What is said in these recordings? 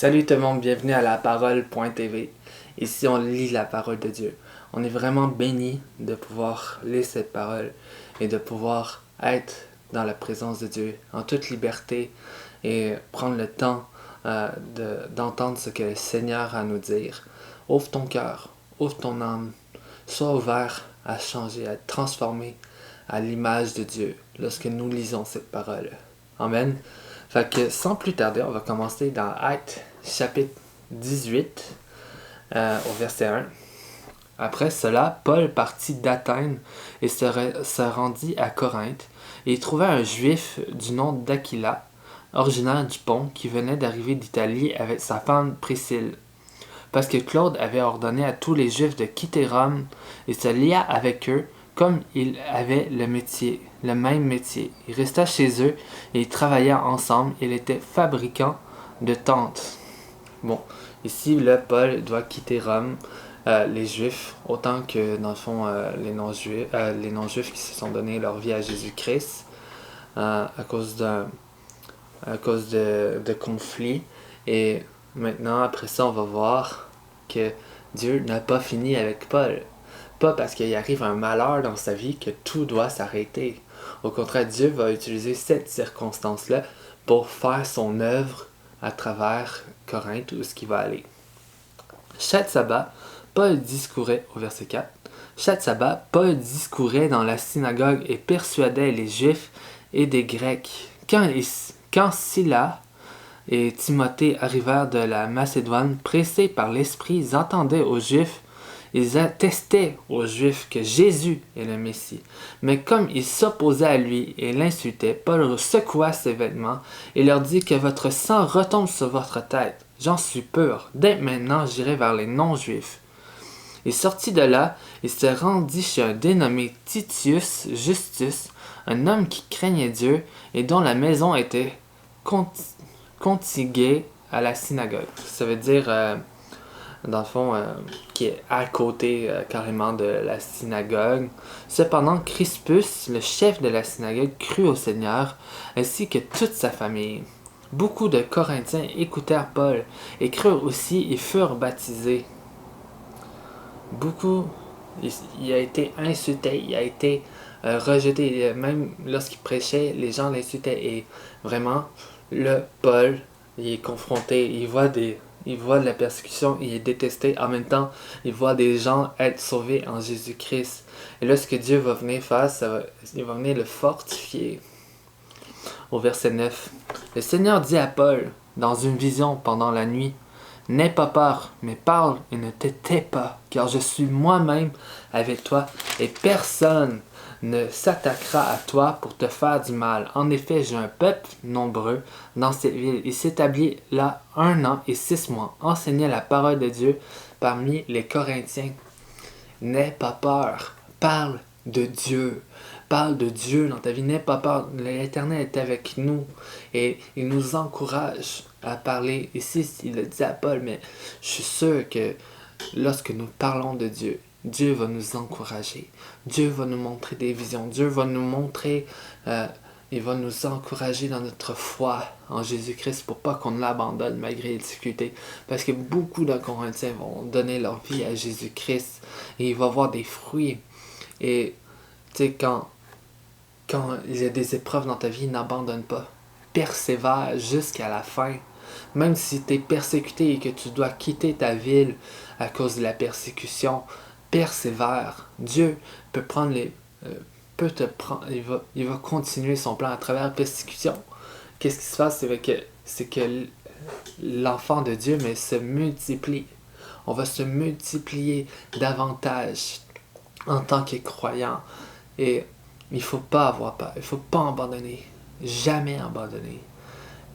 Salut tout le monde, bienvenue à la parole.tv. Ici, on lit la parole de Dieu. On est vraiment béni de pouvoir lire cette parole et de pouvoir être dans la présence de Dieu en toute liberté et prendre le temps d'entendre ce que le Seigneur a à nous dire. Ouvre ton cœur, ouvre ton âme, sois ouvert à changer, à être transformé à l'image de Dieu lorsque nous lisons cette parole. Amen. Fait que sans plus tarder, on va commencer dans Actes chapitre 18 au verset 1. Après cela, Paul partit d'Athènes et se rendit à Corinthe, et il trouva un juif du nom d'Aquila, originaire du Pont, qui venait d'arriver d'Italie avec sa femme Priscille. Parce que Claude avait ordonné à tous les juifs de quitter Rome et se lia avec eux, comme ils avaient le même métier. Il resta chez eux et ils travaillaient ensemble. Il était fabricant de tentes. Bon, ici, là, Paul doit quitter Rome. Les Juifs, autant que, dans le fond, les non-juifs qui se sont donné leur vie à Jésus-Christ à cause de conflits. Et maintenant, après ça, on va voir que Dieu n'a pas fini avec Paul. Pas parce qu'il arrive un malheur dans sa vie que tout doit s'arrêter. Au contraire, Dieu va utiliser cette circonstance-là pour faire son œuvre à travers Corinthe, où ce qu'il va aller. Chaque sabbat, Paul discourait, au verset 4, chaque sabbat, Paul discourait dans la synagogue et persuadait les Juifs et des Grecs. Quand Silas et Timothée arrivèrent de la Macédoine, pressés par l'Esprit, ils entendaient aux Juifs, ils attestaient aux Juifs que Jésus est le Messie. Mais comme ils s'opposaient à lui et l'insultaient, Paul secoua ses vêtements et leur dit que votre sang retombe sur votre tête. J'en suis pur. Dès maintenant, j'irai vers les non-juifs. Il sortit de là et se rendit chez un dénommé Titius Justus, un homme qui craignait Dieu et dont la maison était contiguë à la synagogue. Ça veut dire, dans le fond, qui est à côté carrément de la synagogue. Cependant, Crispus, le chef de la synagogue, crut au Seigneur, ainsi que toute sa famille. Beaucoup de Corinthiens écoutèrent Paul et crurent aussi et furent baptisés. Il a été insulté, il a été rejeté. Même lorsqu'il prêchait, les gens l'insultaient. Et vraiment, Paul, il est confronté, il voit de la persécution, il est détesté. En même temps, il voit des gens être sauvés en Jésus-Christ. Et là, ce que Dieu va venir faire, il va venir le fortifier. Au verset 9. Le Seigneur dit à Paul, dans une vision pendant la nuit, « N'aie pas peur, mais parle et ne te tais pas, car je suis moi-même avec toi, et personne ne s'attaquera à toi pour te faire du mal. En effet, j'ai un peuple nombreux dans cette ville. Il s'établit là 1 an et 6 mois, enseignait la parole de Dieu parmi les Corinthiens. N'aie pas peur, parle de Dieu. Parle de Dieu dans ta vie, n'aie pas peur. L'Éternel est avec nous et il nous encourage à parler. Ici, il le dit à Paul, mais je suis sûr que lorsque nous parlons de Dieu, Dieu va nous encourager. Dieu va nous montrer des visions. Dieu va nous montrer, il va nous encourager dans notre foi en Jésus-Christ pour pas qu'on l'abandonne malgré les difficultés. Parce que beaucoup de Corinthiens vont donner leur vie à Jésus-Christ et il va avoir des fruits. Et tu sais, quand il y a des épreuves dans ta vie, n'abandonne pas. Persévère jusqu'à la fin. Même si tu es persécuté et que tu dois quitter ta ville à cause de la persécution, persévère. Dieu peut te prendre, il va continuer son plan à travers la persécution. Qu'est-ce qui se passe? C'est que l'enfant de Dieu se multiplie. On va se multiplier davantage en tant que croyant. Et il ne faut pas avoir peur, il ne faut pas abandonner, jamais abandonner.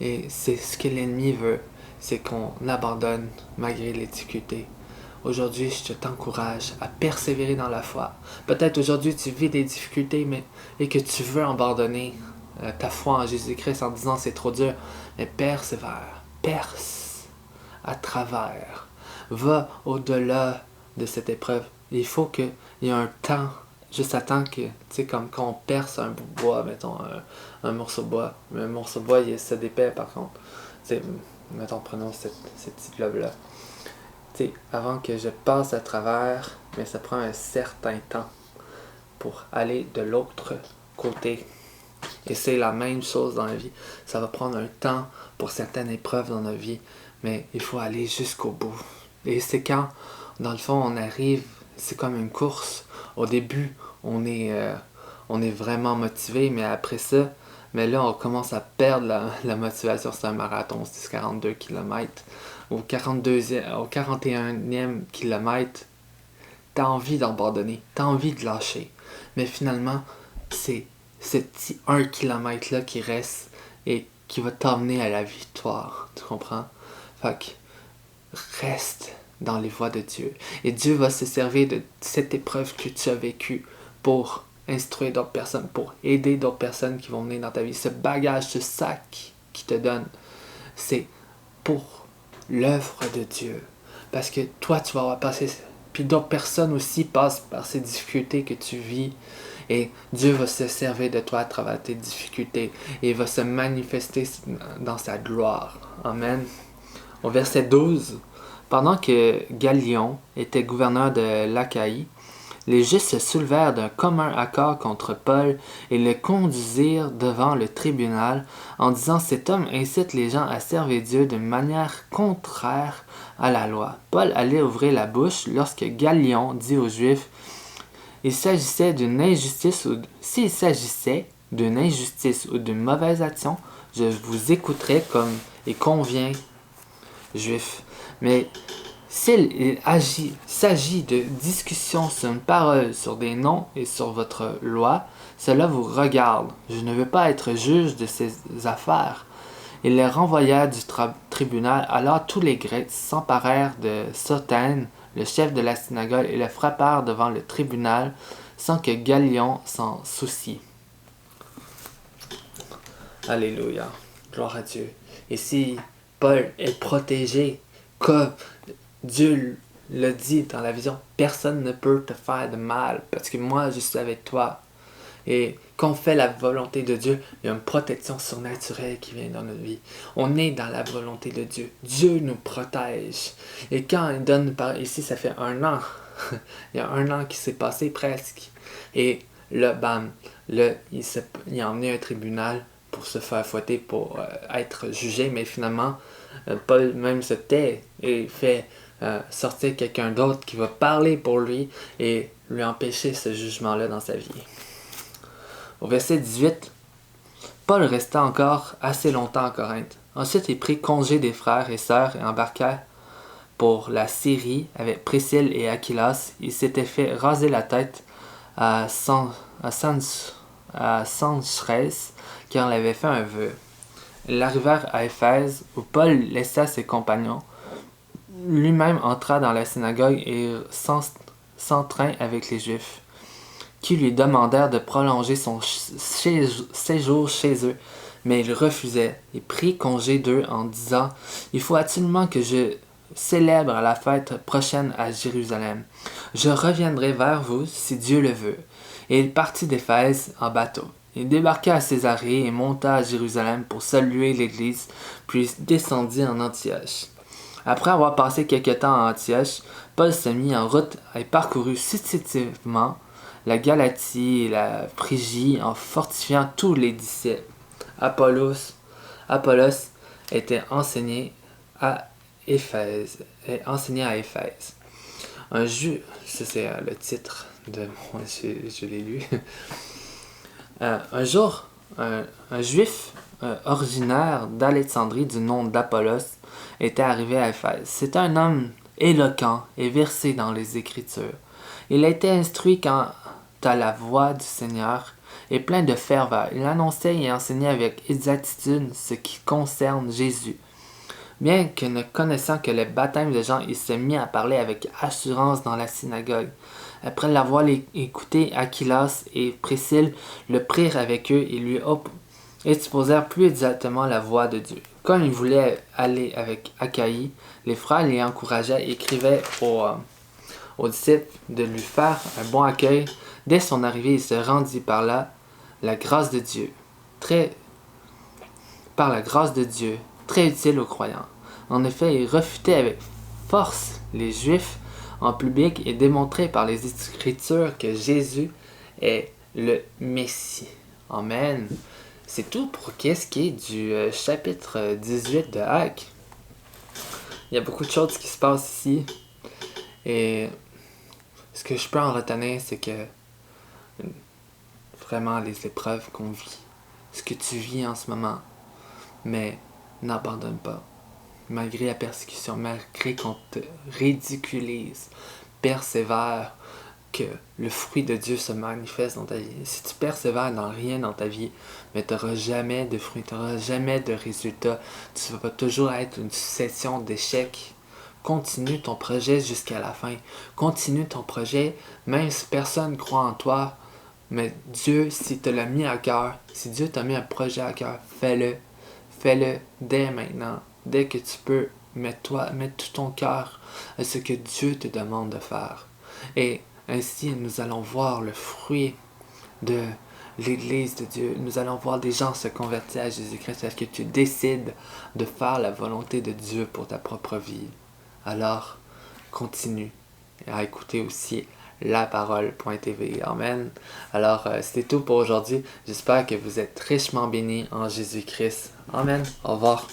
Et c'est ce que l'ennemi veut, c'est qu'on abandonne malgré les difficultés. Aujourd'hui, je t'encourage à persévérer dans la foi. Peut-être aujourd'hui tu vis des difficultés et que tu veux abandonner ta foi en Jésus-Christ en disant c'est trop dur. Mais persévère, perce à travers. Va au-delà de cette épreuve. Il faut qu'il y ait un temps. Juste attends que, tu sais, comme quand on perce un bout de bois, mettons, un morceau de bois. Un morceau de bois, il se dépaie par contre. Mettons, prenons cette petite globe-là. Avant que je passe à travers, mais ça prend un certain temps pour aller de l'autre côté. Et c'est la même chose dans la vie. Ça va prendre un temps pour certaines épreuves dans notre vie, mais il faut aller jusqu'au bout. Et c'est quand, dans le fond, on arrive, c'est comme une course. Au début, on est vraiment motivé, mais après ça, mais là, on commence à perdre la motivation. C'est un marathon, c'est 42 km. Au 41e kilomètre, t'as envie d'abandonner, t'as envie de lâcher. Mais finalement, c'est ce petit 1 km là qui reste et qui va t'emmener à la victoire. Tu comprends? Fait que reste dans les voies de Dieu. Et Dieu va se servir de cette épreuve que tu as vécue pour instruire d'autres personnes, pour aider d'autres personnes qui vont venir dans ta vie. Ce bagage, ce sac qu'il te donne, c'est pour l'œuvre de Dieu. Parce que toi, tu vas avoir passé, puis d'autres personnes aussi passent par ces difficultés que tu vis. Et Dieu va se servir de toi à travers tes difficultés et va se manifester dans sa gloire. Amen. Au verset 12, pendant que Galion était gouverneur de l'Achaïe, les Juifs se soulevèrent d'un commun accord contre Paul et le conduisirent devant le tribunal en disant « Cet homme incite les gens à servir Dieu d'une manière contraire à la loi. » Paul allait ouvrir la bouche lorsque Galion dit aux Juifs « S'il s'agissait d'une injustice ou d'une mauvaise action, je vous écouterais comme il convient, Juifs. Mais s'il s'agit de discussions sur une parole, sur des noms et sur votre loi, cela vous regarde. Je ne veux pas être juge de ces affaires. » Il les renvoya du tribunal. Alors tous les Grecs s'emparèrent de Sothène, le chef de la synagogue, et le frappèrent devant le tribunal sans que Galion s'en soucie. Alléluia. Gloire à Dieu. Et si Paul est protégé, comme Dieu l'a dit dans la vision, personne ne peut te faire de mal parce que moi je suis avec toi. Et quand on fait la volonté de Dieu, il y a une protection surnaturelle qui vient dans notre vie. On est dans la volonté de Dieu. Dieu nous protège. Et quand il donne, ici ça fait 1 an, il y a 1 an qui s'est passé presque. Et là, bam, là, il a emmené un tribunal pour se faire fouetter, pour être jugé, mais finalement, Paul même se tait et fait sortir quelqu'un d'autre qui va parler pour lui et lui empêcher ce jugement-là dans sa vie. Au verset 18, Paul resta encore assez longtemps à Corinthe. Ensuite, il prit congé des frères et sœurs et embarqua pour la Syrie avec Priscille et Aquilas. Il s'était fait raser la tête à Sanchrès car il avait fait un vœu. Ils arrivèrent à Éphèse où Paul laissa ses compagnons. Lui-même entra dans la synagogue et s'entraint avec les Juifs, qui lui demandèrent de prolonger son séjour chez eux. Mais il refusait. Il prit congé d'eux en disant « Il faut absolument que je célèbre la fête prochaine à Jérusalem. Je reviendrai vers vous si Dieu le veut. » Et il partit d'Éphèse en bateau. Il débarqua à Césarée et monta à Jérusalem pour saluer l'Église, puis descendit en Antioche. Après avoir passé quelque temps à Antioche, Paul se mit en route et parcourut successivement la Galatie et la Phrygie en fortifiant tous les disciples. Apollos était enseigné à Éphèse. Un juif, ça c'est le titre de moi, je l'ai lu. Un jour, un juif originaire d'Alexandrie du nom d'Apollos était arrivé à Éphèse. C'était un homme éloquent et versé dans les Écritures. Il a été instruit quant à la voix du Seigneur et plein de ferveur. Il annonçait et enseignait avec exactitude ce qui concerne Jésus. Bien que ne connaissant que le baptême de Jean, il se mit à parler avec assurance dans la synagogue. Après l'avoir écouté, Aquilas et Priscille le prirent avec eux et lui exposèrent plus exactement la voix de Dieu. Comme il voulait aller avec Achaïe, les frères l'y encourageaient et écrivaient aux disciples de lui faire un bon accueil. Dès son arrivée, il se rendit par la grâce de Dieu. Très très utile aux croyants. En effet, il refutait avec force les Juifs en public et démontrait par les Écritures que Jésus est le Messie. Amen. C'est tout pour qu'est-ce qui est du chapitre 18 de Actes. Il y a beaucoup de choses qui se passent ici. Et ce que je peux en retenir, c'est que vraiment les épreuves qu'on vit, ce que tu vis en ce moment, mais n'abandonne pas. Malgré la persécution, malgré qu'on te ridiculise, persévère, que le fruit de Dieu se manifeste dans ta vie. Si tu persévères dans rien dans ta vie, mais tu n'auras jamais de fruits, tu n'auras jamais de résultats. Tu vas toujours être une succession d'échecs. Continue ton projet jusqu'à la fin. Continue ton projet, même si personne ne croit en toi. Mais Dieu, si te l'a mis à cœur, si Dieu t'a mis un projet à cœur, fais-le. Fais-le dès maintenant. Dès que tu peux, mets tout ton cœur à ce que Dieu te demande de faire. Et ainsi, nous allons voir le fruit de l'Église de Dieu. Nous allons voir des gens se convertir à Jésus-Christ parce que tu décides de faire la volonté de Dieu pour ta propre vie. Alors, continue à écouter aussi laparole.tv. Amen. Alors, c'était tout pour aujourd'hui. J'espère que vous êtes richement bénis en Jésus-Christ. Amen. Au revoir.